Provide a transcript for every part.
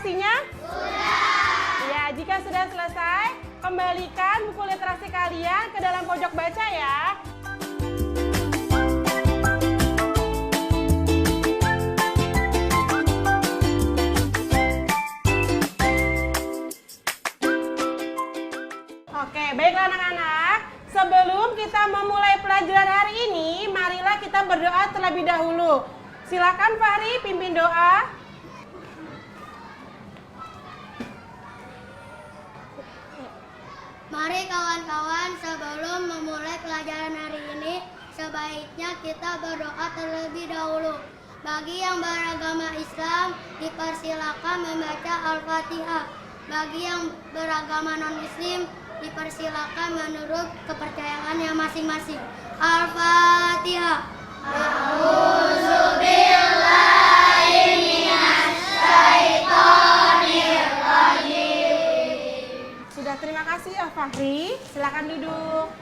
literasinya? Sudah. Ya, jika sudah selesai, kembalikan buku literasi kalian ke dalam pojok baca ya. Oke, baiklah anak-anak. Sebelum kita memulai pelajaran hari ini, marilah kita berdoa terlebih dahulu. Silakan Fahri pimpin doa. Mari kawan-kawan, sebelum memulai pelajaran hari ini, sebaiknya kita berdoa terlebih dahulu. Bagi yang beragama Islam, dipersilakan membaca Al-Fatihah. Bagi yang beragama non-Muslim, dipersilakan menurut kepercayaannya masing-masing. Al-Fatihah. Sudah, terima kasih ya Fahri. Silakan duduk.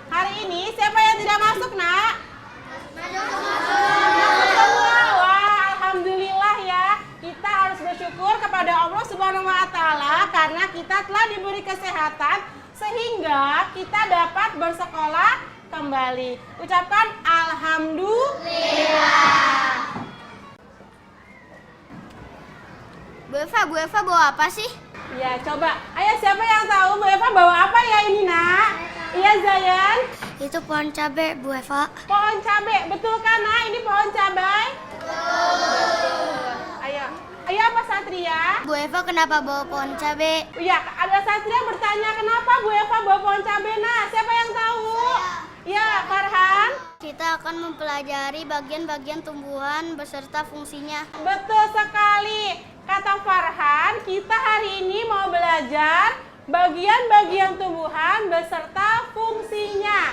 Hari ini siapa yang tidak masuk, Nak? Semua. Wah, alhamdulillah ya. Kita harus bersyukur kepada Allah Subhanahu wa taala karena kita telah diberi kesehatan sehingga kita dapat bersekolah kembali. Ucapan alhamdulillah. Bu Eva bawa apa sih? Ya, coba. Ayo, siapa yang tahu Bu Eva bawa apa ya ini, Nak? Iya, Zayan. Itu pohon cabai, Bu Eva. Pohon cabai, betul kan, Nak? Ini pohon cabai? Betul. Ayo. Ayo, apa Satria? Bu Eva kenapa bawa pohon cabai? Iya, ada Satria bertanya kenapa Bu Eva bawa pohon cabai. Nah, siapa yang tahu? Iya, Farhan. Kita akan mempelajari bagian-bagian tumbuhan beserta fungsinya. Betul sekali. Kata Farhan, kita hari ini mau belajar bagian-bagian tumbuhan beserta fungsinya.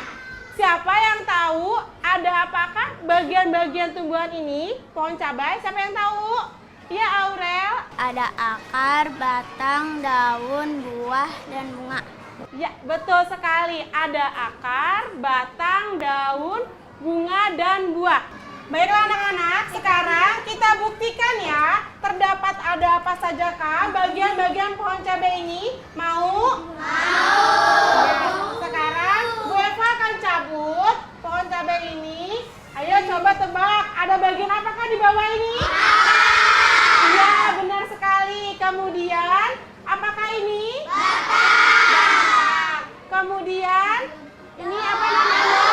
Siapa yang tahu ada apakah bagian-bagian tumbuhan ini? Pohon cabai, siapa yang tahu? Iya, Aurel. Ada akar, batang, daun, buah, dan bunga. Ya, betul sekali. Ada akar, batang, daun, bunga, dan buah. Baiklah anak-anak, sekarang kita buktikan ya, terdapat ada apa sajakah bagian-bagian pohon cabai ini? Mau? Mau. Ya, sekarang Bu Eva akan cabut pohon cabai ini. Ayo coba tebak, ada bagian apakah di bawah ini? Iya, benar sekali. Kemudian, apakah ini? Batang. Kemudian, ini apa namanya?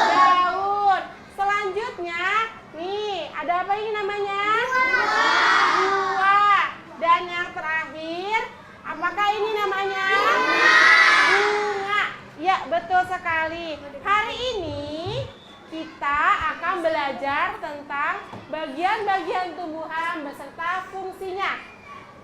Daun. Selanjutnya, nih, ada apa ini namanya? Buah. Dan yang terakhir, apakah ini namanya? Bunga. Ya, betul sekali. Hari ini kita akan belajar tentang bagian-bagian tumbuhan beserta fungsinya.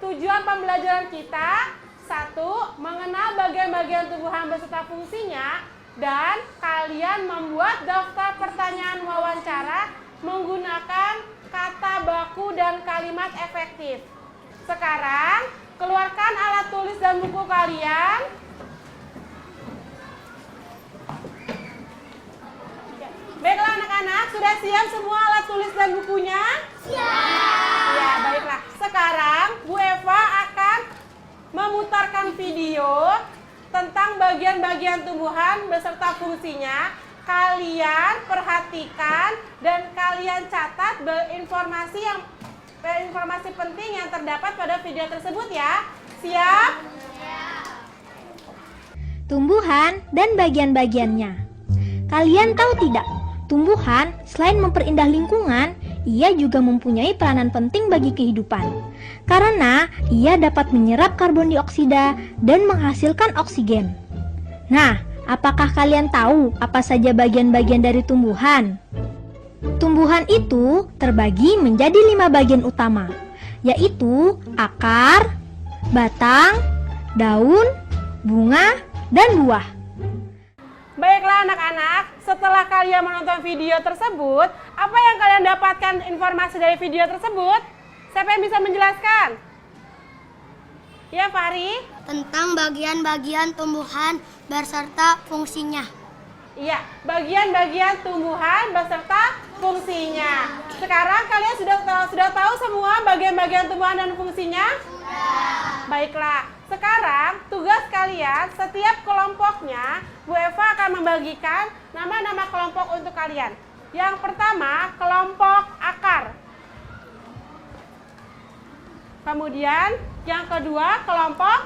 Tujuan pembelajaran kita, 1. Mengenal bagian-bagian tumbuhan beserta fungsinya, dan kalian membuat daftar pertanyaan wawancara menggunakan kata baku dan kalimat efektif. Sekarang, keluarkan alat tulis dan buku kalian. Baiklah anak-anak, sudah siap semua alat tulis dan bukunya? Siap. Ya, baiklah. Sekarang Bu Eva akan memutarkan video tentang bagian-bagian tumbuhan beserta fungsinya. Kalian perhatikan dan kalian catat informasi penting yang terdapat pada video tersebut ya. Siap? Tumbuhan dan bagian-bagiannya. Kalian tahu tidak? Tumbuhan, selain memperindah lingkungan, ia juga mempunyai peranan penting bagi kehidupan. Karena ia dapat menyerap karbon dioksida dan menghasilkan oksigen. Nah, apakah kalian tahu apa saja bagian-bagian dari tumbuhan? Tumbuhan itu terbagi menjadi 5 bagian utama, yaitu akar, batang, daun, bunga, dan buah. Baiklah anak-anak, setelah kalian menonton video tersebut, apa yang kalian dapatkan informasi dari video tersebut? Siapa yang bisa menjelaskan? Ya, Fahri? Tentang bagian-bagian tumbuhan beserta fungsinya. Iya, bagian-bagian tumbuhan beserta fungsinya. Sekarang kalian sudah tahu semua bagian-bagian tumbuhan dan fungsinya? Baiklah, sekarang tugas kalian setiap kelompoknya Bu Eva akan membagikan nama-nama kelompok untuk kalian. Yang pertama, kelompok akar. Kemudian yang kedua, kelompok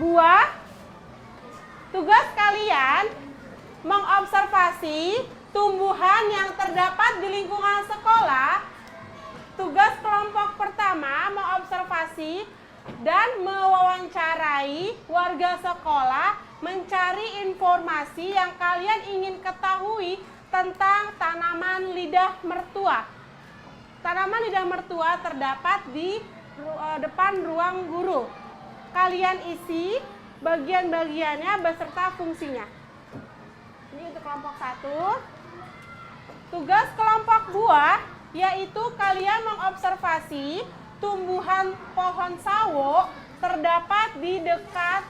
buah. Tugas kalian mengobservasi tumbuhan yang terdapat di lingkungan sekolah. Tugas kelompok pertama mengobservasi dan mewawancarai warga sekolah, mencari informasi yang kalian ingin ketahui tentang tanaman lidah mertua. Tanaman lidah mertua terdapat di depan ruang guru. Kalian isi bagian-bagiannya beserta fungsinya. Ini untuk kelompok 1. Tugas kelompok buah yaitu kalian mengobservasi tumbuhan pohon sawo terdapat di dekat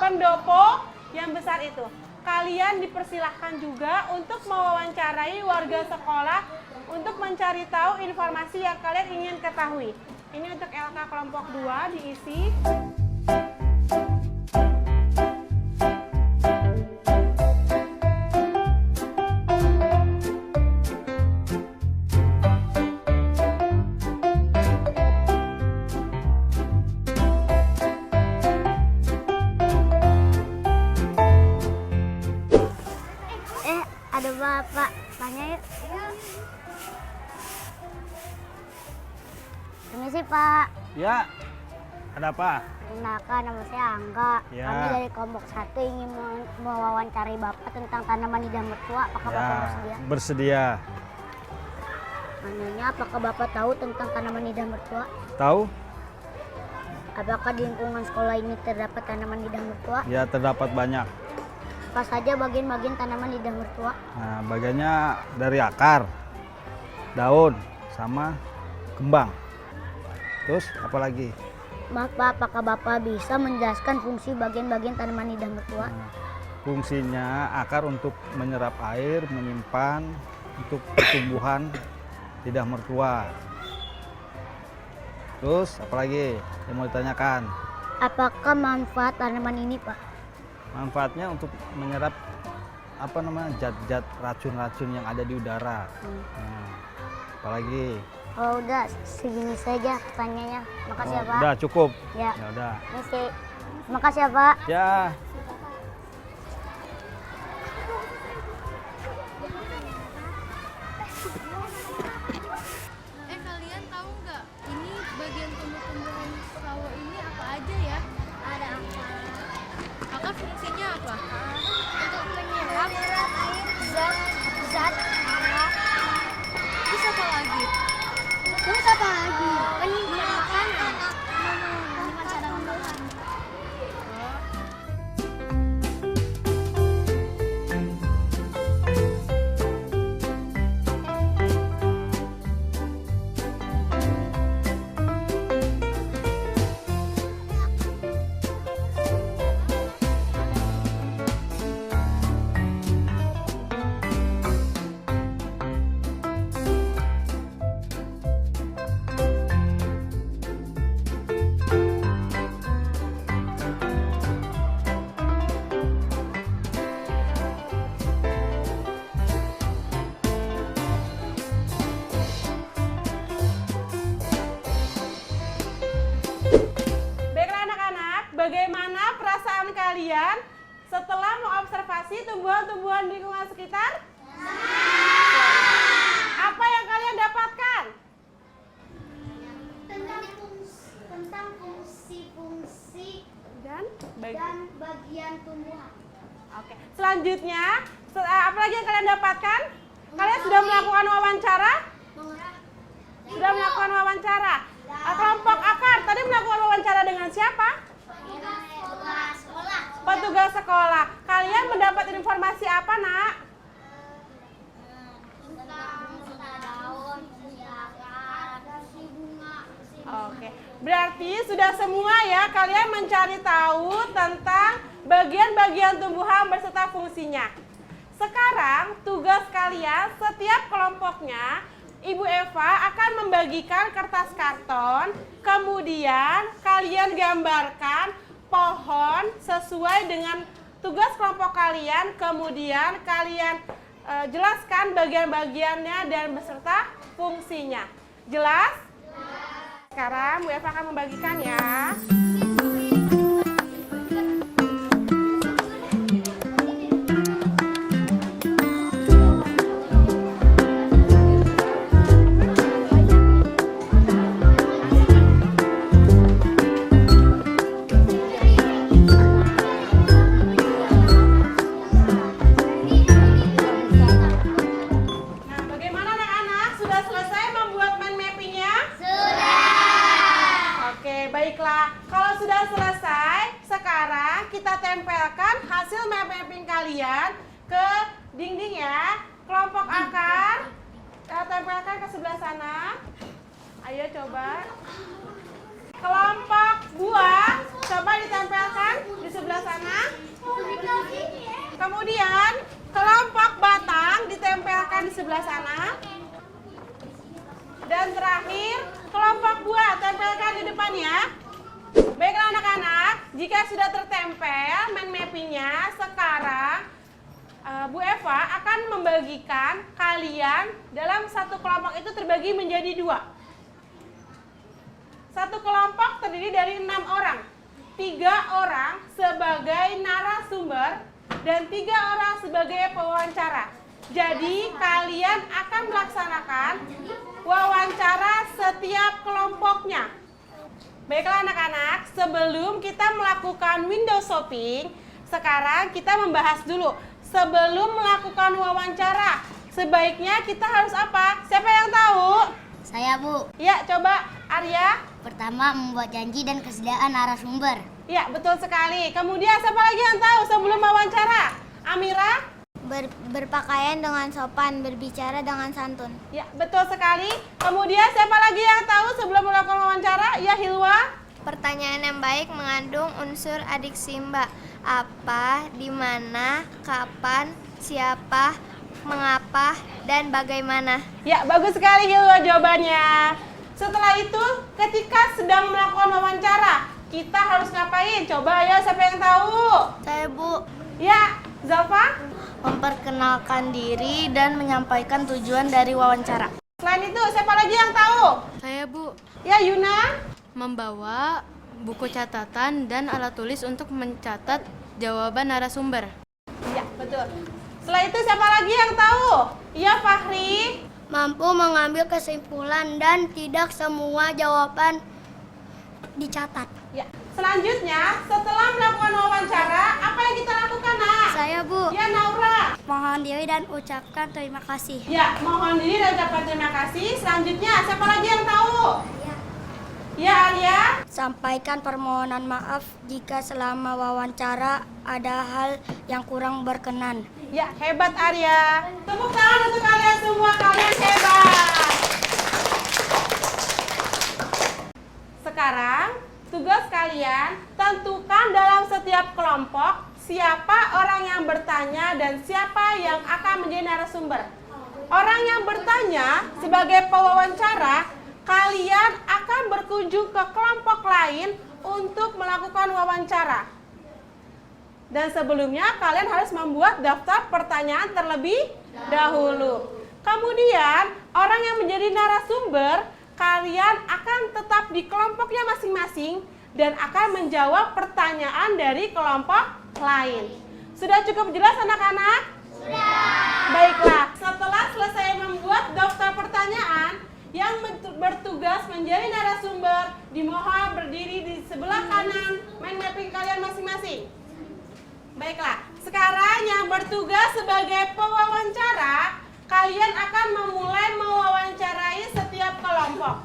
pendopo yang besar itu. Kalian dipersilahkan juga untuk mewawancarai warga sekolah untuk mencari tahu informasi yang kalian ingin ketahui. Ini untuk LK kelompok 2 diisi. Ada bapak, tanya yuk. Permisi Pak. Ya, ada apa? Perkenalkan, nama saya Angga. Ya. Kami dari kelompok 1 ingin mewawancarai Bapak tentang tanaman lidah mertua. Apakah Bapak bersedia? Bersedia. Menanya, apakah Bapak tahu tentang tanaman lidah mertua? Tahu? Apakah di lingkungan sekolah ini terdapat tanaman lidah mertua? Ya, terdapat banyak. Apa saja bagian-bagian tanaman lidah mertua? Nah, bagiannya dari akar, daun, sama kembang. Terus apa lagi? Bapak, apakah Bapak bisa menjelaskan fungsi bagian-bagian tanaman lidah mertua? Nah, fungsinya akar untuk menyerap air, menyimpan untuk pertumbuhan lidah mertua. Terus apa lagi yang mau ditanyakan? Apakah manfaat tanaman ini, Pak? Manfaatnya untuk menyerap zat-zat racun-racun yang ada di udara. Nah, apalagi? Oh, udah segini saja pertanyaannya. Makasih ya, Pak. Udah cukup. Ya. Ya udah. Misi. Makasih ya, Pak. Ya. Kalian tahu nggak? Ini bagian tumbuh-tumbuhan sawo ini apa aja ya? Ada akar. Akar fungsinya apa? Untuk menyerap zat hara. Terus apa lagi? Terus apa lagi? Penyimpanan anak cadangan. Baiklah anak-anak, bagaimana perasaan kalian setelah mengobservasi tumbuhan-tumbuhan di lingkungan sekitar? Apa yang kalian dapatkan? Tentang fungsi-fungsi Dan bagian tumbuhan. Oke. Selanjutnya, apa lagi yang kalian dapatkan? Kalian sudah melakukan wawancara? Sudah melakukan wawancara. Kelompok akar tadi melakukan wawancara dengan siapa? Petugas sekolah. Kalian mendapat informasi apa, Nak? Oke. Berarti sudah semua ya kalian mencari tahu tentang bagian-bagian tumbuhan beserta fungsinya. Sekarang tugas kalian setiap kelompoknya, Ibu Eva akan membagikan kertas karton, kemudian kalian gambarkan pohon sesuai dengan tugas kelompok kalian, kemudian kalian jelaskan bagian-bagiannya dan beserta fungsinya. Jelas? Sekarang Bu Eva akan membagikan ya. Baiklah, kalau sudah selesai, sekarang kita tempelkan hasil mapping kalian ke dinding ya. Kelompok akar, kita tempelkan ke sebelah sana. Ayo coba. Kelompok buah, coba ditempelkan di sebelah sana. Kemudian, kelompok batang ditempelkan di sebelah sana. Dan terakhir, kelompok buah tempelkan di depan ya. Baiklah anak-anak, jika sudah tertempel mind mappingnya, sekarang Bu Eva akan membagikan kalian dalam satu kelompok itu terbagi menjadi 2. Satu kelompok terdiri dari 6 orang. 3 orang sebagai narasumber dan 3 orang sebagai pewawancara. Jadi kalian akan melaksanakan wawancara setiap kelompoknya. Baiklah anak-anak, sebelum kita melakukan window shopping, sekarang kita membahas dulu. Sebelum melakukan wawancara, sebaiknya kita harus apa? Siapa yang tahu? Saya, Bu. Ya, coba Arya. Pertama, membuat janji dan kesediaan narasumber. Ya, betul sekali. Kemudian siapa lagi yang tahu sebelum wawancara? Amira? Berpakaian dengan sopan, berbicara dengan santun. Ya, betul sekali. Kemudian siapa lagi yang tahu sebelum melakukan wawancara? Ya, Hilwa. Pertanyaan yang baik mengandung unsur adiksi, Mbak. Apa, di mana, kapan, siapa, mengapa, dan bagaimana. Ya, bagus sekali Hilwa jawabannya. Setelah itu, ketika sedang melakukan wawancara, kita harus ngapain? Coba ya, siapa yang tahu? Saya, Bu. Ya, Zalfa? Memperkenalkan diri dan menyampaikan tujuan dari wawancara. Selain itu, siapa lagi yang tahu? Saya, Bu. Ya, Yuna? Membawa buku catatan dan alat tulis untuk mencatat jawaban narasumber. Ya, betul. Setelah itu, siapa lagi yang tahu? Ya, Fahri? Mampu mengambil kesimpulan dan tidak semua jawaban dicatat. Ya. Selanjutnya, setelah melakukan wawancara, apa yang kita lakukan, Nak? Saya, Bu. Ya, Naura? Mohon diri dan ucapkan terima kasih. Ya, mohon diri dan ucapkan terima kasih. Selanjutnya, siapa lagi yang tahu? Ya, Arya? Sampaikan permohonan maaf jika selama wawancara ada hal yang kurang berkenan. Ya, hebat Arya. Tepuk tangan untuk kalian semua, kalian hebat. Sekarang, tugas kalian tentukan dalam setiap kelompok siapa orang yang bertanya dan siapa yang akan menjadi narasumber. Orang yang bertanya sebagai pewawancara, kalian akan berkunjung ke kelompok lain untuk melakukan wawancara. Dan sebelumnya kalian harus membuat daftar pertanyaan terlebih dahulu. Kemudian orang yang menjadi narasumber, kalian akan tetap di kelompoknya masing-masing dan akan menjawab pertanyaan dari kelompok lain. Sudah cukup jelas anak-anak? Sudah. Baiklah, setelah selesai membuat daftar pertanyaan, yang bertugas menjadi narasumber dimohon berdiri di sebelah kanan mind mapping kalian masing-masing. Baiklah, sekarang yang bertugas sebagai pewawancara, kalian akan memulai mewawancarai setiap kelompok.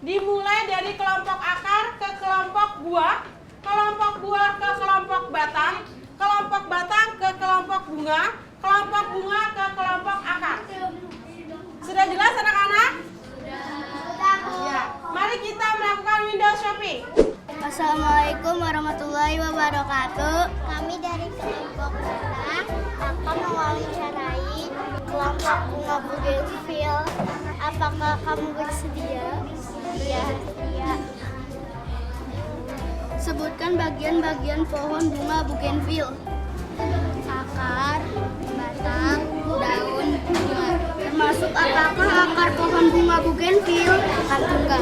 Dimulai dari kelompok akar ke kelompok buah ke kelompok batang, kelompok batang ke kelompok bunga ke kelompok akar. Sudah jelas anak-anak? Ya, mari kita melakukan window shopping. Assalamualaikum warahmatullahi wabarakatuh. Kami dari kelompok batang akan mewawancarai kelompok bunga bugenvil. Apakah kamu bersedia? Iya. Sebutkan bagian-bagian pohon bunga bugenvil. Akar, batang, daun, bunga. Termasuk apakah akar pohon bunga bugenvil? Akar tunggal.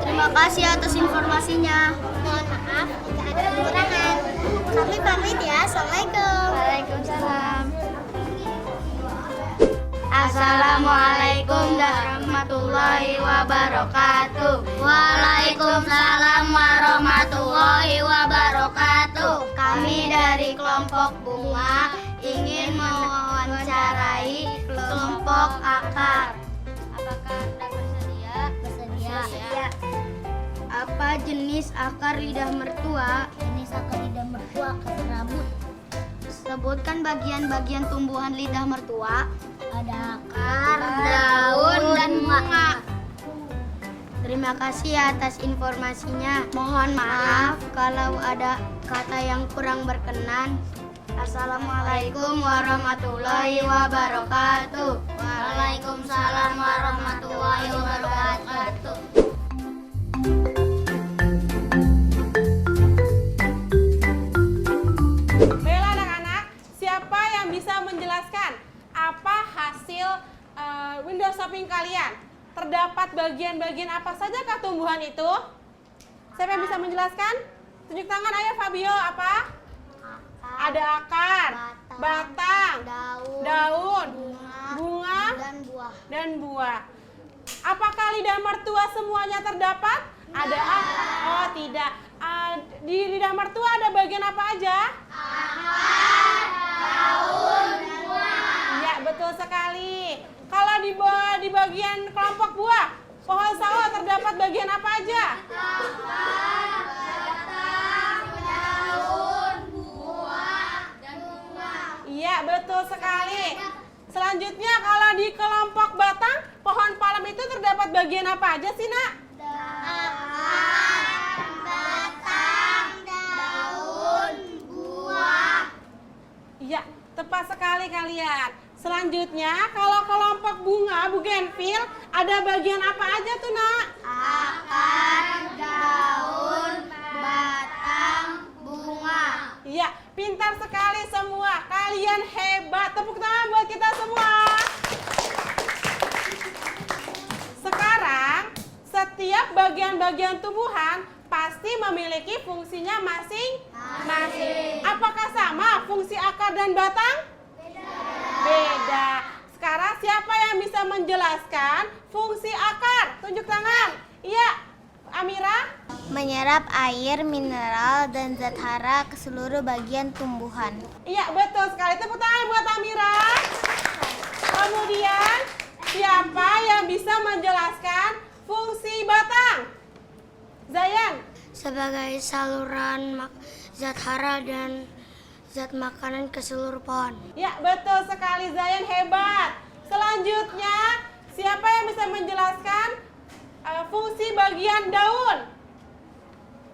Terima kasih atas informasinya. Mohon maaf jika ada kekurangan. Kami pamit ya. Assalamualaikum. Waalaikumsalam. Assalamualaikum warahmatullahi wabarakatuh. Waalaikumsalam warahmatullahi wabarakatuh. Kami dari kelompok bunga ingin mewawancarai kelompok akar. Apakah Anda bersedia? Bersedia. Apa jenis akar lidah mertua? Jenis akar lidah mertua akar rambut. Sebutkan bagian-bagian tumbuhan lidah mertua. Ada akar, Daun dan bunga. Terima kasih atas informasinya. Mohon maaf kalau ada kata yang kurang berkenan. Assalamualaikum warahmatullahi wabarakatuh. Waalaikumsalam warahmatullahi wabarakatuh. Baiklah anak-anak, siapa yang bisa menjelaskan apa hasil window shopping kalian? Terdapat bagian-bagian apa saja kah tumbuhan itu? Siapa yang bisa menjelaskan? Tunjuk tangan, ayo Fabio, apa? Ada akar, batang, daun, bunga, dan buah. Apakah lidah mertua semuanya terdapat? Ada oh tidak. Di lidah mertua ada bagian apa aja? Ya, betul sekali. Kalau di bagian kelompok buah, pohon sawo terdapat bagian apa aja? Iya, betul sekali. Selanjutnya kalau di kelompok batang, pohon palem itu terdapat bagian apa aja sih, Nak? Iya, tepat sekali kalian. Selanjutnya, kalau kelompok bunga bugenvil, ada bagian apa aja tuh, Nak? Akar, daun, batang, bunga. Iya, pintar sekali semua. Kalian hebat. Tepuk tangan buat kita semua. Sekarang, setiap bagian-bagian tumbuhan pasti memiliki fungsinya masing-masing. Apakah sama fungsi akar dan batang? Beda. Sekarang siapa yang bisa menjelaskan fungsi akar? Tunjuk tangan. Iya, Amira. Menyerap air, mineral, dan zat hara ke seluruh bagian tumbuhan. Iya, betul sekali. Tepuk tangan buat Amira. Kemudian, siapa yang bisa menjelaskan fungsi batang? Zayan. Sebagai saluran zat hara dan zat makanan ke seluruh pohon. Ya, betul sekali Zayan, hebat. Selanjutnya, siapa yang bisa menjelaskan fungsi bagian daun?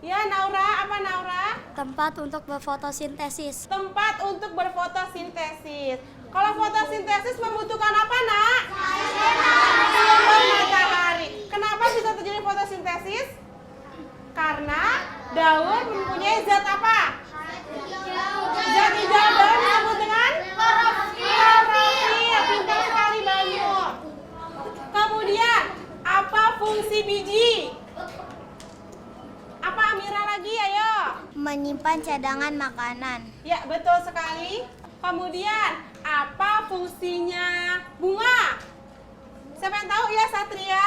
Ya, Naura, apa Naura? Tempat untuk berfotosintesis. Tempat untuk berfotosintesis. Kalau fotosintesis membutuhkan apa, Nak? Sumber matahari. Kenapa bisa terjadi fotosintesis? Karena daun mempunyai zat apa? Zat hijau daun disebut dengan klorofil. Pintar sekali Bayu. Kemudian, apa fungsi biji? Apa Amira lagi, ayo? Menyimpan cadangan makanan. Ya, betul sekali. Kemudian, apa fungsinya bunga? Siapa yang tahu ya, Satria?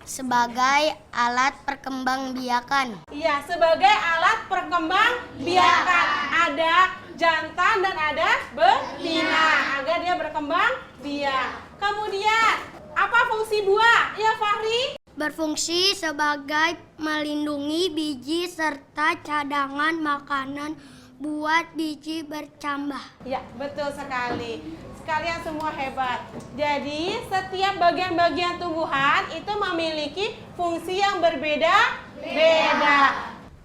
Sebagai alat perkembangbiakan. Iya, sebagai alat perkembangbiakan. Ada jantan dan ada betina agar dia berkembang biak. Kemudian, apa fungsi buah? Ya, Fahri? Berfungsi sebagai melindungi biji serta cadangan makanan buat biji bercambah. Ya, betul sekali. Kalian semua hebat. Jadi, setiap bagian-bagian tumbuhan itu memiliki fungsi yang berbeda-beda.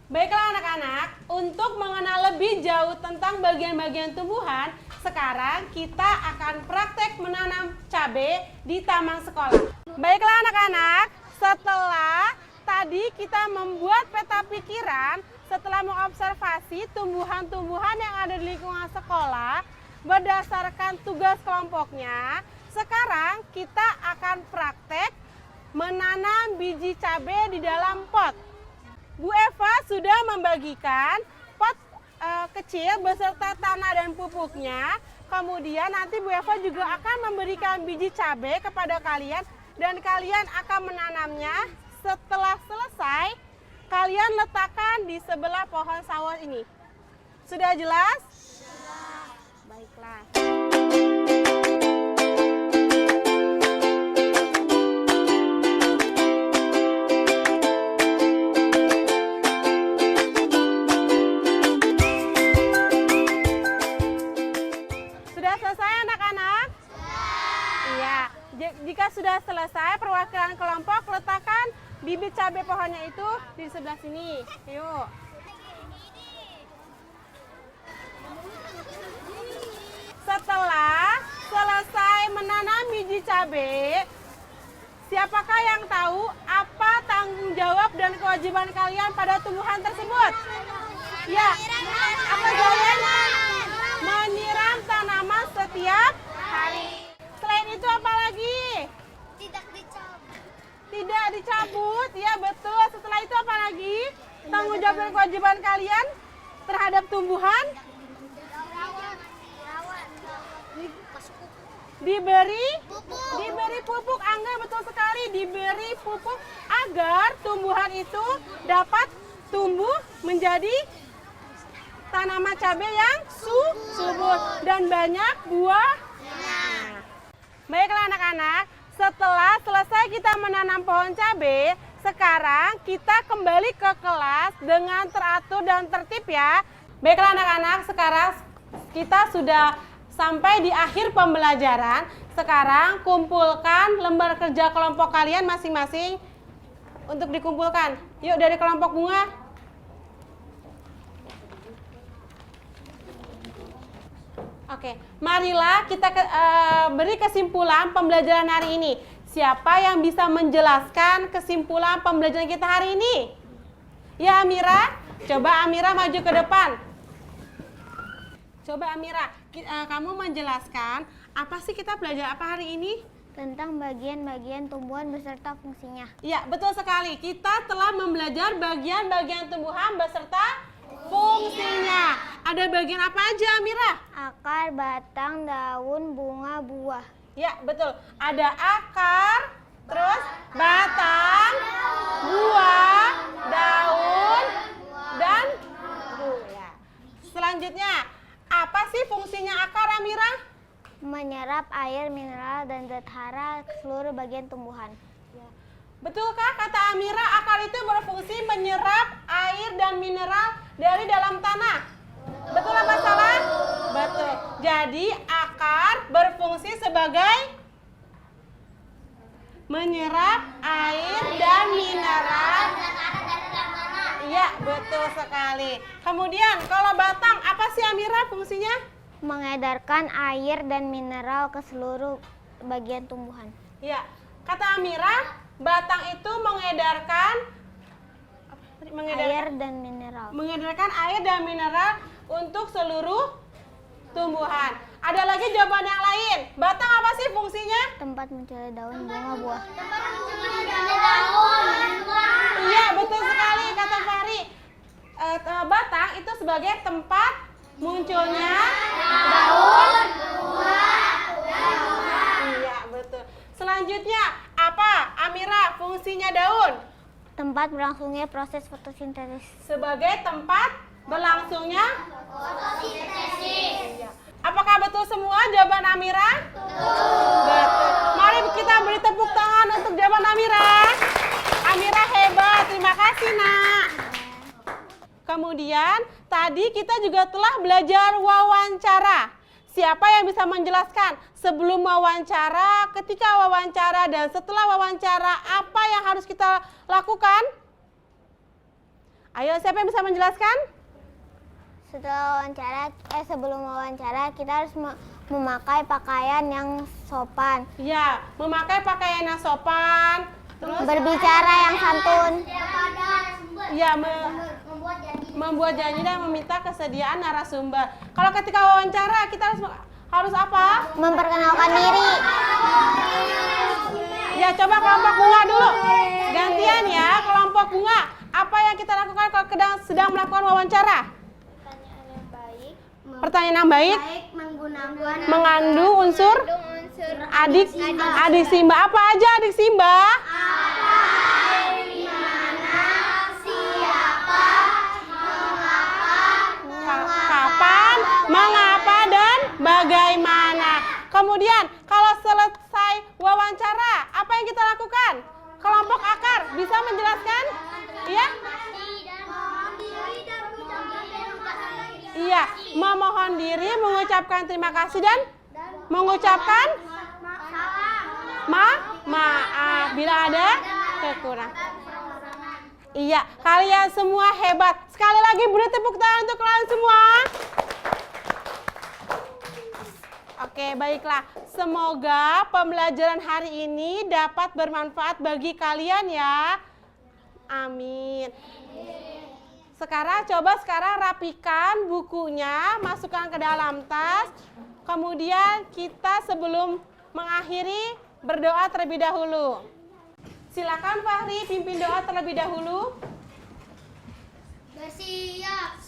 Baiklah anak-anak, untuk mengenal lebih jauh tentang bagian-bagian tumbuhan, sekarang kita akan praktek menanam cabai di taman sekolah. Baiklah anak-anak, setelah tadi kita membuat peta pikiran, setelah mengobservasi tumbuhan-tumbuhan yang ada di lingkungan sekolah berdasarkan tugas kelompoknya, sekarang kita akan praktek menanam biji cabai di dalam pot. Bu Eva sudah membagikan pot kecil beserta tanah dan pupuknya. Kemudian nanti Bu Eva juga akan memberikan biji cabai kepada kalian dan kalian akan menanamnya. Setelah selesai, kalian letakkan di sebelah pohon sawo ini. Sudah jelas? Baiklah. Sudah selesai anak-anak? Iya. Jika sudah selesai perwakilan kelompok, letakkan bibit cabai pohonnya itu di sebelah sini. Yuk. Setelah selesai menanam biji cabai, siapakah yang tahu apa tanggung jawab dan kewajiban kalian pada tumbuhan tersebut? Ya, apa jawabannya? Menyiram tanaman setiap hari. Selain itu apa lagi? Tidak dicabut, ya betul. Setelah itu apa lagi? Tanggung jawab dan kewajiban kalian terhadap tumbuhan? Diberi pupuk. Angga, betul sekali. Diberi pupuk agar tumbuhan itu dapat tumbuh menjadi tanaman cabai yang subur dan banyak buahnya. Baiklah anak-anak, setelah selesai kita menanam pohon cabai, sekarang kita kembali ke kelas dengan teratur dan tertib ya. Baiklah anak-anak, sekarang kita sudah sampai di akhir pembelajaran. Sekarang kumpulkan lembar kerja kelompok kalian masing-masing untuk dikumpulkan. Yuk dari kelompok bunga. Oke, marilah kita beri kesimpulan pembelajaran hari ini. Siapa yang bisa menjelaskan kesimpulan pembelajaran kita hari ini? Ya Amira, coba Amira maju ke depan. Coba Amira, kamu menjelaskan apa sih kita belajar apa hari ini? Tentang bagian-bagian tumbuhan beserta fungsinya. Ya, betul sekali. Kita telah membelajar bagian-bagian tumbuhan beserta fungsinya. Ada bagian apa aja Amira? Akar, batang, daun, bunga, buah. Ya, betul. Ada akar, terus batang, buah, daun, dan buah. Selanjutnya, apa sih fungsinya akar Amira? Menyerap air, mineral, dan zat hara ke seluruh bagian tumbuhan. Betulkah kata Amira akar itu berfungsi menyerap air dan mineral dari dalam tanah? Betul apa salah? Betul. Jadi akar berfungsi sebagai menyerap air dan mineral. Iya, betul sekali. Kemudian kalau batang apa sih Amira fungsinya? Mengedarkan air dan mineral ke seluruh bagian tumbuhan. Iya. Kata Amira, batang itu mengedarkan Air dan mineral. Mengedarkan air dan mineral untuk seluruh tumbuhan. Ada lagi jawaban yang lain. Batang apa sih fungsinya? Tempat mencari daun, bunga, buah. Iya, betul sekali kata Fahri. Batang itu sebagai tempat munculnya daun, buah. Iya, betul. Selanjutnya, apa Amira fungsinya daun? Tempat berlangsungnya proses fotosintesis. Sebagai tempat berlangsungnya fotosintesis. Iya. Apakah betul semua jawaban Amira? Betul. Mari kita beri tepuk tangan untuk jawaban Amira. Amira hebat, terima kasih nak. Kemudian tadi kita juga telah belajar wawancara. Siapa yang bisa menjelaskan sebelum wawancara, ketika wawancara, dan setelah wawancara apa yang harus kita lakukan? Ayo, siapa yang bisa menjelaskan? Sebelum wawancara kita harus memakai pakaian yang sopan. Ya, memakai pakaian yang sopan. Terus Berbicara yang santun. ya membuat janji dan meminta kesediaan narasumber. Kalau ketika wawancara kita harus apa? Memperkenalkan diri. Ya, coba kelompok bunga dulu. Gantian ya, kelompok bunga. Apa yang kita lakukan kalau sedang melakukan wawancara? Pertanyaan yang baik mengandung unsur adik Simba. Apa aja adik Simba? Kapan, mengapa, dan bagaimana. Kemudian kalau selesai wawancara, apa yang kita lakukan? Kelompok akar bisa menjelaskan? Iya? Iya, memohon diri, mengucapkan terima kasih dan mengucapkan maaf bila ada kekurangan. Iya, kalian semua hebat. Sekali lagi beri tepuk tangan untuk kalian semua. Oke, baiklah. Semoga pembelajaran hari ini dapat bermanfaat bagi kalian ya. Amin. Sekarang rapikan bukunya, masukkan ke dalam tas. Kemudian kita sebelum mengakhiri berdoa terlebih dahulu. Silakan Fahri pimpin doa terlebih dahulu. Bersiap.